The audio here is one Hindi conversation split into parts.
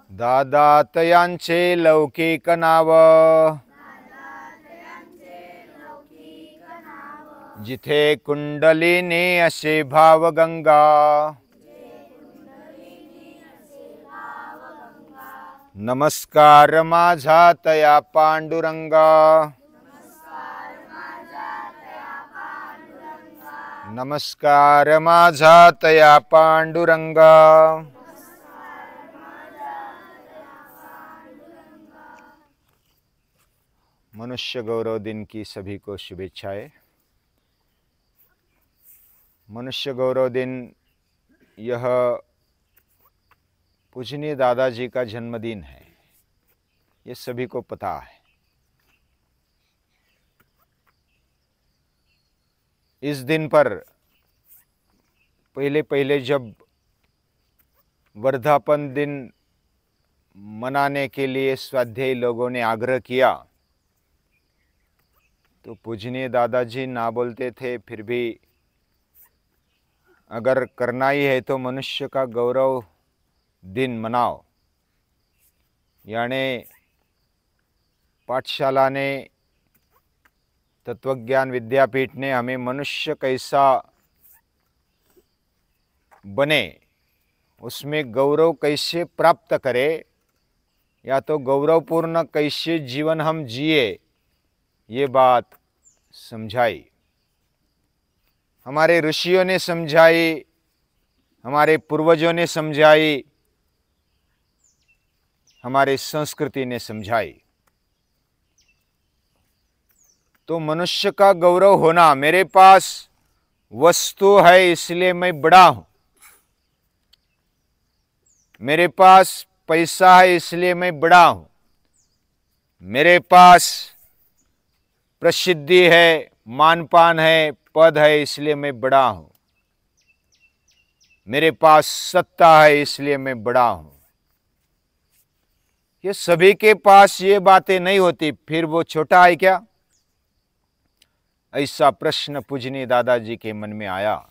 दादातयांचे लौकिक नाव, जिथे कुंडलिनी असे भावगंगा, नमस्कार माझा तया पांडुरंगा, नमस्कार माझा तया पांडुरंगा। मनुष्य गौरव दिन की सभी को शुभेच्छाएं। मनुष्य गौरव दिन यह पूजनीय दादाजी का जन्मदिन है, ये सभी को पता है। इस दिन पर पहले जब वर्धापन दिन मनाने के लिए स्वाध्यायी लोगों ने आग्रह किया तो पूजनीय दादाजी ना बोलते थे, फिर भी अगर करना ही है तो मनुष्य का गौरव दिन मनाओ। यानी पाठशाला ने, तत्वज्ञान विद्यापीठ ने हमें मनुष्य कैसा बने, उसमें गौरव कैसे प्राप्त करें, या तो गौरवपूर्ण कैसे जीवन हम जिए, ये बात समझाई। हमारे ऋषियों ने समझाई, हमारे पूर्वजों ने समझाई, हमारे संस्कृति ने समझाई। तो मनुष्य का गौरव होना, मेरे पास वस्तु है इसलिए मैं बड़ा हूं, मेरे पास पैसा है इसलिए मैं बड़ा हूं, मेरे पास प्रसिद्धि है, मानपान है, पद है इसलिए मैं बड़ा हूं, मेरे पास सत्ता है इसलिए मैं बड़ा हूं। ये सभी के पास ये बातें नहीं होती, फिर वो छोटा है क्या? ऐसा प्रश्न पूजनीय दादाजी के मन में आया।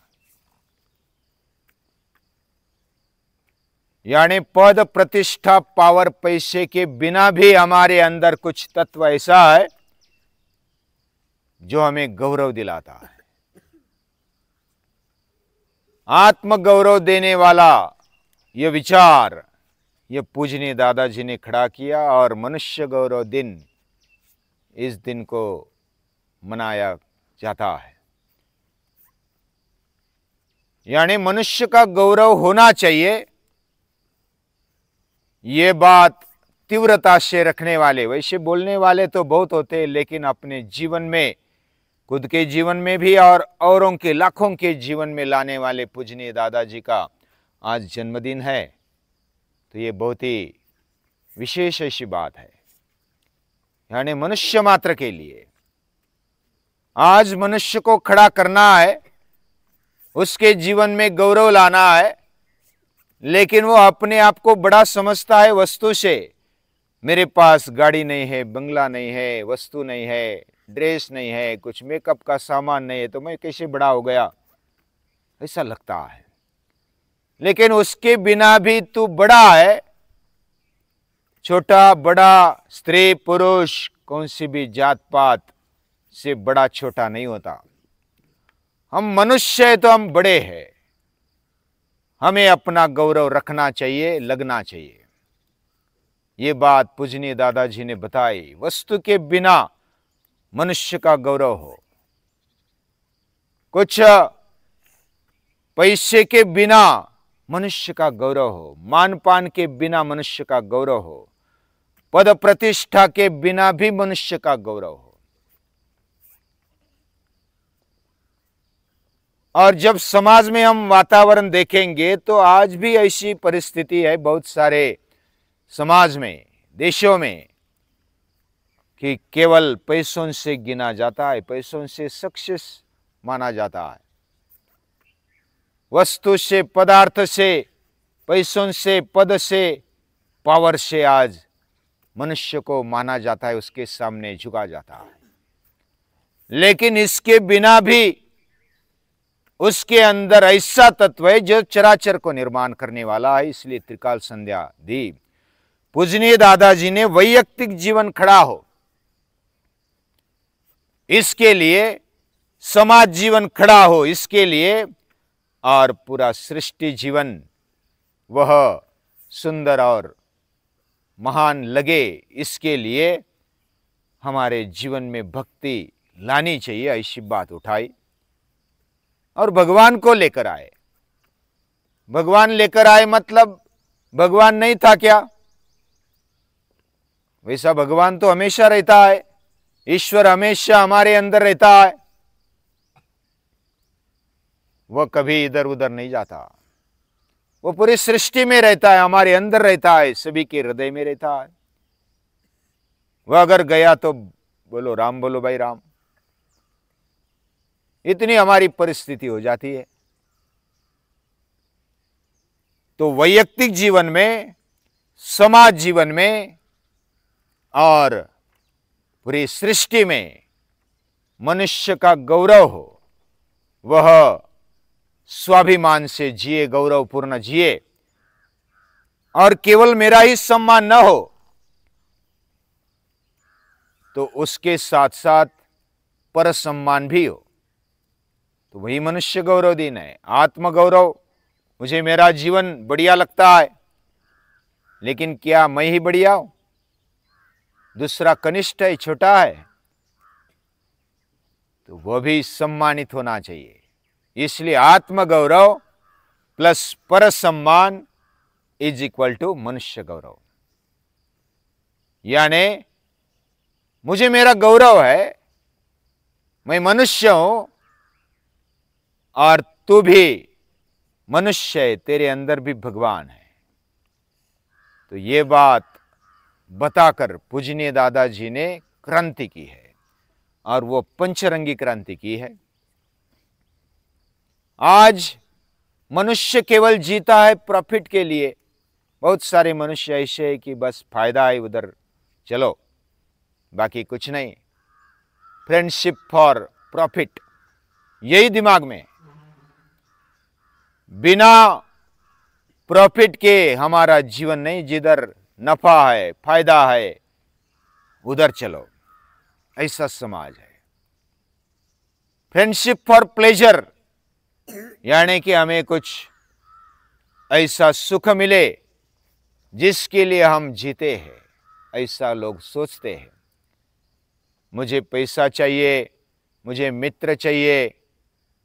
यानी पद, प्रतिष्ठा, पावर, पैसे के बिना भी हमारे अंदर कुछ तत्व ऐसा है जो हमें गौरव दिलाता है। आत्म गौरव देने वाला ये विचार ये पूजनीय दादाजी ने खड़ा किया और मनुष्य गौरव दिन, इस दिन को मनाया जाता है। यानी मनुष्य का गौरव होना चाहिए, ये बात तीव्रता से रखने वाले, वैसे बोलने वाले तो बहुत होते हैं, लेकिन अपने जीवन में, खुद के जीवन में भी और औरों के, लाखों के जीवन में लाने वाले पूजनीय दादाजी का आज जन्मदिन है। तो ये बहुत ही विशेष ऐसी बात है। यानी मनुष्य मात्र के लिए आज मनुष्य को खड़ा करना है, उसके जीवन में गौरव लाना है, लेकिन वो अपने आप को बड़ा समझता है वस्तु से। मेरे पास गाड़ी नहीं है, बंगला नहीं है, वस्तु नहीं है, ड्रेस नहीं है, कुछ मेकअप का सामान नहीं है, तो मैं कैसे बड़ा हो गया, ऐसा लगता है। लेकिन उसके बिना भी तू बड़ा है। छोटा बड़ा, स्त्री पुरुष, कौन सी भी जात पात से बड़ा छोटा नहीं होता। हम मनुष्य है तो हम बड़े हैं। हमें अपना गौरव रखना चाहिए, लगना चाहिए। ये बात पूजनीय दादाजी ने बताई। वस्तु के बिना मनुष्य का गौरव हो, कुछ पैसे के बिना मनुष्य का गौरव हो, मानपान के बिना मनुष्य का गौरव हो, पद प्रतिष्ठा के बिना भी मनुष्य का गौरव हो। और जब समाज में हम वातावरण देखेंगे तो आज भी ऐसी परिस्थिति है बहुत सारे समाज में, देशों में, कि केवल पैसों से गिना जाता है, पैसों से सक्सेस माना जाता है। वस्तु से, पदार्थ से, पैसों से, पद से, पावर से आज मनुष्य को माना जाता है, उसके सामने झुका जाता है। लेकिन इसके बिना भी उसके अंदर ऐसा तत्व है जो चराचर को निर्माण करने वाला है। इसलिए त्रिकाल संध्या दी। पूजनीय दादाजी ने वैयक्तिक जीवन खड़ा हो, इसके लिए समाज जीवन खड़ा हो, इसके लिए और पूरा सृष्टि जीवन वह सुंदर और महान लगे, इसके लिए हमारे जीवन में भक्ति लानी चाहिए। ऐसी बात उठाई और भगवान को लेकर आए। भगवान लेकर आए मतलब भगवान नहीं था क्या? वैसा भगवान तो हमेशा रहता है, ईश्वर हमेशा हमारे अंदर रहता है, वह कभी इधर उधर नहीं जाता, वो पूरी सृष्टि में रहता है, हमारे अंदर रहता है, सभी के हृदय में रहता है। वह अगर गया तो बोलो राम, बोलो भाई राम, इतनी हमारी परिस्थिति हो जाती है। तो वैयक्तिक जीवन में, समाज जीवन में और पूरी सृष्टि में मनुष्य का गौरव हो, वह स्वाभिमान से जिए, गौरवपूर्ण जिए, और केवल मेरा ही सम्मान न हो तो उसके साथ साथ पर सम्मान भी हो, तो वही मनुष्य गौरव दिन है। आत्मगौरव, मुझे मेरा जीवन बढ़िया लगता है, लेकिन क्या मैं ही बढ़िया हूं? दूसरा कनिष्ठ है, छोटा है, तो वह भी सम्मानित होना चाहिए। इसलिए आत्मगौरव प्लस पर सम्मान इज इक्वल टू मनुष्य गौरव। यानी मुझे मेरा गौरव है, मैं मनुष्य हूं और तू भी मनुष्य है, तेरे अंदर भी भगवान है। तो ये बात बताकर पूजनीय दादाजी ने क्रांति की है, और वो पंचरंगी क्रांति की है। आज मनुष्य केवल जीता है प्रॉफिट के लिए। बहुत सारे मनुष्य ऐसे हैं कि बस फायदा है, उधर चलो, बाकी कुछ नहीं। फ्रेंडशिप फॉर प्रॉफिट, यही दिमाग में। बिना प्रॉफिट के हमारा जीवन नहीं, जिधर नफा है, फायदा है, उधर चलो, ऐसा समाज है। फ्रेंडशिप फॉर प्लेजर, यानी कि हमें कुछ ऐसा सुख मिले जिसके लिए हम जीते हैं, ऐसा लोग सोचते हैं। मुझे पैसा चाहिए, मुझे मित्र चाहिए,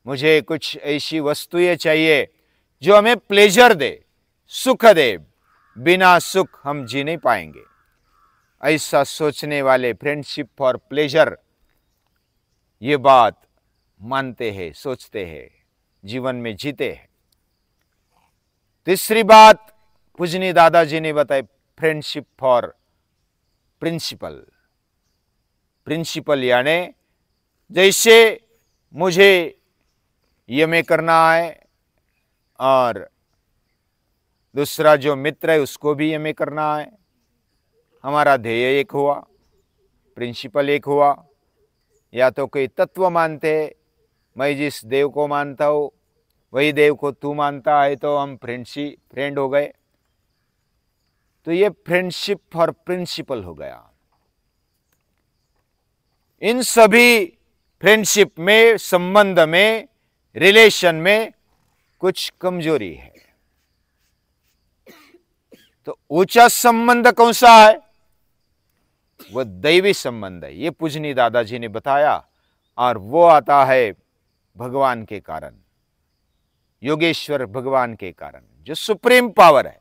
मुझे कुछ ऐसी वस्तुएं चाहिए जो हमें प्लेजर दे, सुख दे। बिना सुख हम जी नहीं पाएंगे। ऐसा सोचने वाले फ्रेंडशिप फॉर प्लेजर ये बात मानते हैं, सोचते हैं, जीवन में जीते हैं। तीसरी बात पूजनीय दादाजी ने बताई, फ्रेंडशिप फॉर प्रिंसिपल। प्रिंसिपल यानी जैसे मुझे एमए करना है और दूसरा जो मित्र है उसको भी एमए करना है, हमारा ध्येय एक हुआ, प्रिंसिपल एक हुआ। या तो कोई तत्व मानते, मैं जिस देव को मानता हूं वही देव को तू मानता है, तो हम फ्रेंड हो गए। तो ये फ्रेंडशिप फॉर प्रिंसिपल हो गया। इन सभी फ्रेंडशिप में, संबंध में, रिलेशन में कुछ कमजोरी है। तो ऊंचा संबंध कौन सा है? वह दैवी संबंध है। ये पूजनीय दादाजी ने बताया, और वो आता है भगवान के कारण, योगेश्वर भगवान के कारण, जो सुप्रीम पावर है।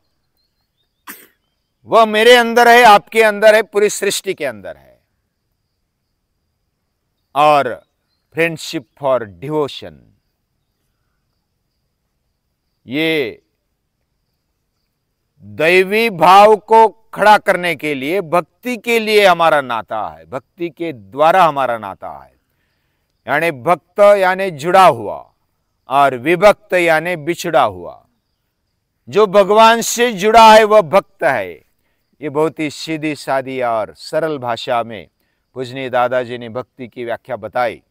वह मेरे अंदर है, आपके अंदर है, पूरी सृष्टि के अंदर है। और फ्रेंडशिप फॉर डिवोशन, ये दैवी भाव को खड़ा करने के लिए, भक्ति के लिए हमारा नाता है, भक्ति के द्वारा हमारा नाता है। यानी भक्त यानी जुड़ा हुआ, और विभक्त यानी बिछड़ा हुआ। जो भगवान से जुड़ा है वह भक्त है। ये बहुत ही सीधी सादी और सरल भाषा में पूजनीय दादाजी ने भक्ति की व्याख्या बताई।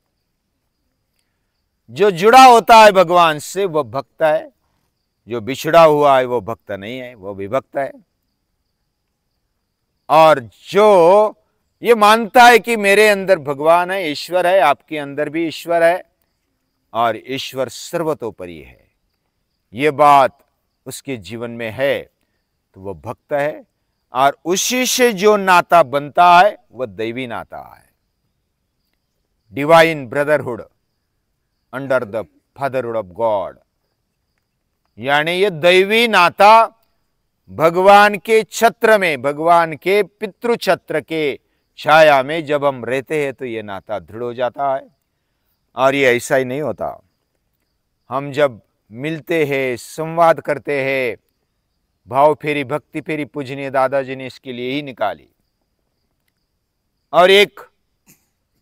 जो जुड़ा होता है भगवान से वह भक्त है, जो बिछड़ा हुआ है वो भक्त नहीं है, वो विभक्त है। और जो ये मानता है कि मेरे अंदर भगवान है, ईश्वर है, आपके अंदर भी ईश्वर है और ईश्वर सर्वतोपरि है, ये बात उसके जीवन में है, तो वह भक्त है। और उसी से जो नाता बनता है वह दैवी नाता है, divine brotherhood under the fatherhood of God. यानी ये दैवी नाता भगवान के छत्र में, भगवान के पितृ छत्र के छाया में जब हम रहते हैं तो ये नाता दृढ़ हो जाता है। और ये ऐसा ही नहीं होता, हम जब मिलते हैं, संवाद करते हैं, भाव फेरी, भक्ति फेरी पूजनीय दादाजी ने इसके लिए ही निकाली और एक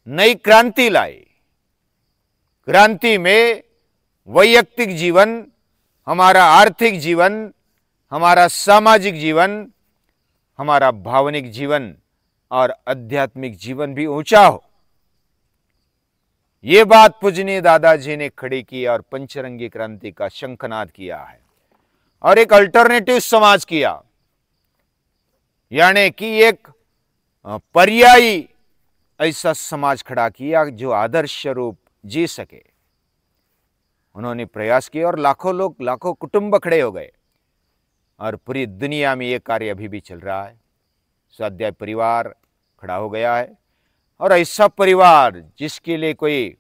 नई क्रांति लाई। क्रांति में वैयक्तिक जीवन, हमारा आर्थिक जीवन, हमारा सामाजिक जीवन, हमारा भावनिक जीवन और आध्यात्मिक जीवन भी ऊंचा हो, ये बात पूजनीय दादाजी ने खड़ी की और पंचरंगी क्रांति का शंखनाद किया है और एक अल्टरनेटिव समाज किया, यानी कि एक पर्यायी ऐसा समाज खड़ा किया जो आदर्श रूप जी सके। उन्होंने प्रयास किया और लाखों लोग, लाखों कुटुंब खड़े हो गए और पूरी दुनिया में ये कार्य अभी भी चल रहा है। स्वाध्याय परिवार खड़ा हो गया है और ऐसा परिवार जिसके लिए कोई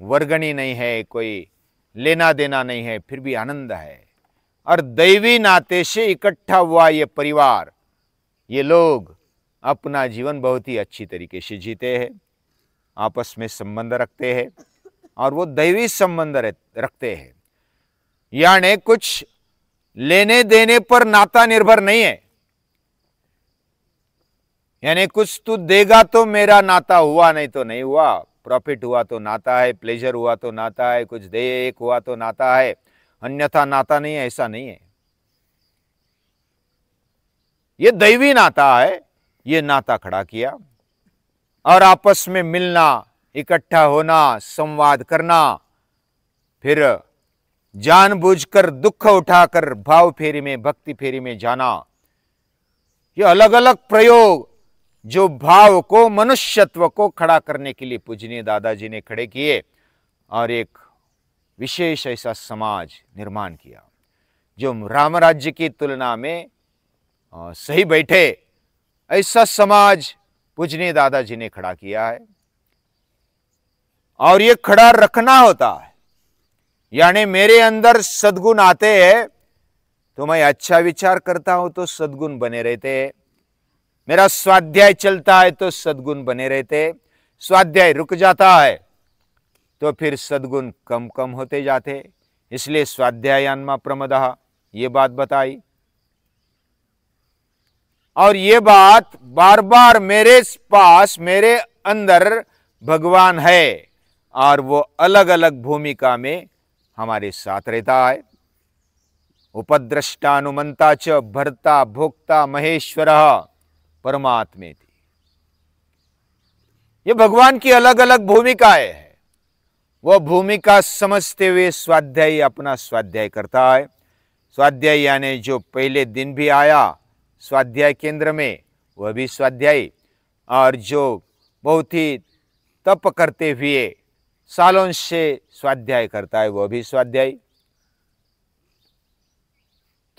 वर्गणी नहीं है, कोई लेना देना नहीं है, फिर भी आनंद है और दैवी नाते से इकट्ठा हुआ ये परिवार, ये लोग अपना जीवन बहुत ही अच्छी तरीके से जीते हैं, आपस में संबंध रखते हैं और वो दैवी संबंध रखते हैं। यानी कुछ लेने देने पर नाता निर्भर नहीं है, यानी कुछ तू देगा तो मेरा नाता हुआ, नहीं तो नहीं हुआ। प्रॉफिट हुआ तो नाता है, प्लेजर हुआ तो नाता है, कुछ दे एक हुआ तो नाता है, अन्यथा नाता नहीं है, ऐसा नहीं है। ये दैवी नाता है, ये नाता खड़ा किया और आपस में मिलना, इकट्ठा होना, संवाद करना, फिर जानबूझकर दुख उठाकर भाव फेरी में, भक्ति फेरी में जाना, ये अलग अलग प्रयोग जो भाव को, मनुष्यत्व को खड़ा करने के लिए पूजनीय दादाजी ने खड़े किए और एक विशेष ऐसा समाज निर्माण किया जो राम राज्य की तुलना में सही बैठे, ऐसा समाज पूजनीय दादाजी ने खड़ा किया है। और ये खड़ा रखना होता है, यानी मेरे अंदर सद्गुण आते हैं तो मैं अच्छा विचार करता हूं तो सद्गुण बने रहते हैं, मेरा स्वाध्याय चलता है तो सद्गुण बने रहते हैं, स्वाध्याय रुक जाता है तो फिर सद्गुण कम कम होते जाते, इसलिए स्वाध्यायान्मा प्रमदः ये बात बताई। और ये बात बार बार मेरे पास, मेरे अंदर भगवान है और वो अलग अलग भूमिका में हमारे साथ रहता है। उपद्रष्टानुमंता च भर्ता भोक्ता महेश्वरः परमात्मेति, ये भगवान की अलग अलग भूमिकाएं है। वह भूमिका समझते हुए स्वाध्यायी अपना स्वाध्याय करता है। स्वाध्याय यानी जो पहले दिन भी आया स्वाध्याय केंद्र में वह भी स्वाध्यायी, और जो बहुत ही तप करते हुए सालों से स्वाध्याय करता है वह भी स्वाध्यायी।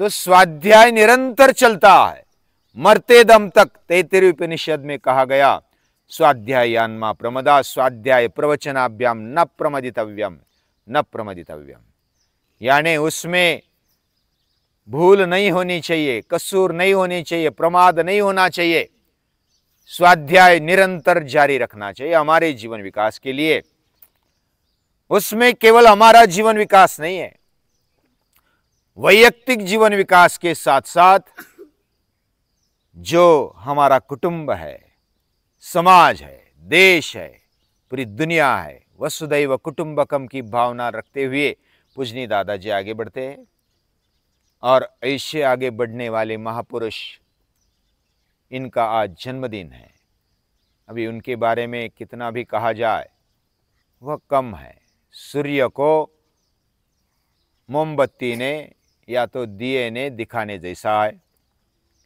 तो स्वाध्याय निरंतर चलता है, मरते दम तक। तैत्तिरीय उपनिषद में कहा गया स्वाध्यायान्मा प्रमदा, स्वाध्याय प्रवचनाभ्याम न प्रमदितव्यम, न प्रमदितव्यम, यानी उसमें भूल नहीं होनी चाहिए, कसूर नहीं होनी चाहिए, प्रमाद नहीं होना चाहिए। स्वाध्याय निरंतर जारी रखना चाहिए हमारे जीवन विकास के लिए। उसमें केवल हमारा जीवन विकास नहीं है, वैयक्तिक जीवन विकास के साथ साथ जो हमारा कुटुंब है, समाज है, देश है, पूरी दुनिया है, वसुदैव कुटुंबकम की भावना रखते हुए पूजनीय दादाजी आगे बढ़ते हैं। और ऐसे आगे बढ़ने वाले महापुरुष, इनका आज जन्मदिन है। अभी उनके बारे में कितना भी कहा जाए वह कम है। सूर्य को मोमबत्ती ने या तो दिए ने दिखाने जैसा है।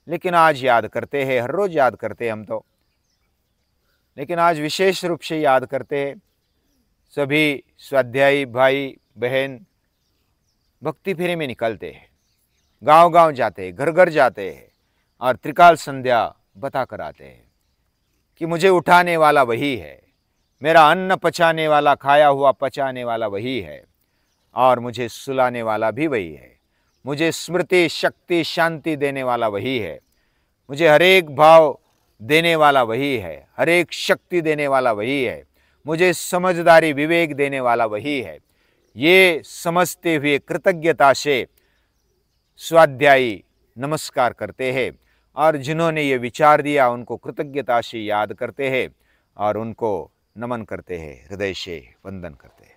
लेकिन आज याद करते हैं, हर रोज याद करते हैं हम तो, लेकिन आज विशेष रूप से याद करते हैं। सभी स्वाध्यायी भाई बहन भक्ति फेरे में निकलते हैं, गांव-गांव जाते हैं, घर-घर जाते हैं और त्रिकाल संध्या बता कर आते हैं कि मुझे उठाने वाला वही है, मेरा अन्न पचाने वाला, खाया हुआ पचाने वाला वही है और मुझे सुलाने वाला भी वही है। मुझे स्मृति, शक्ति, शांति देने वाला वही है। मुझे हरेक भाव देने वाला वही है, हरेक शक्ति देने वाला वही है। मुझे समझदारी, विवेक देने वाला वही है। ये समझते हुए कृतज्ञता से स्वाध्यायी नमस्कार करते हैं और जिन्होंने ये विचार दिया उनको कृतज्ञता से याद करते हैं और उनको नमन करते हैं, हृदय से वंदन करते हैं।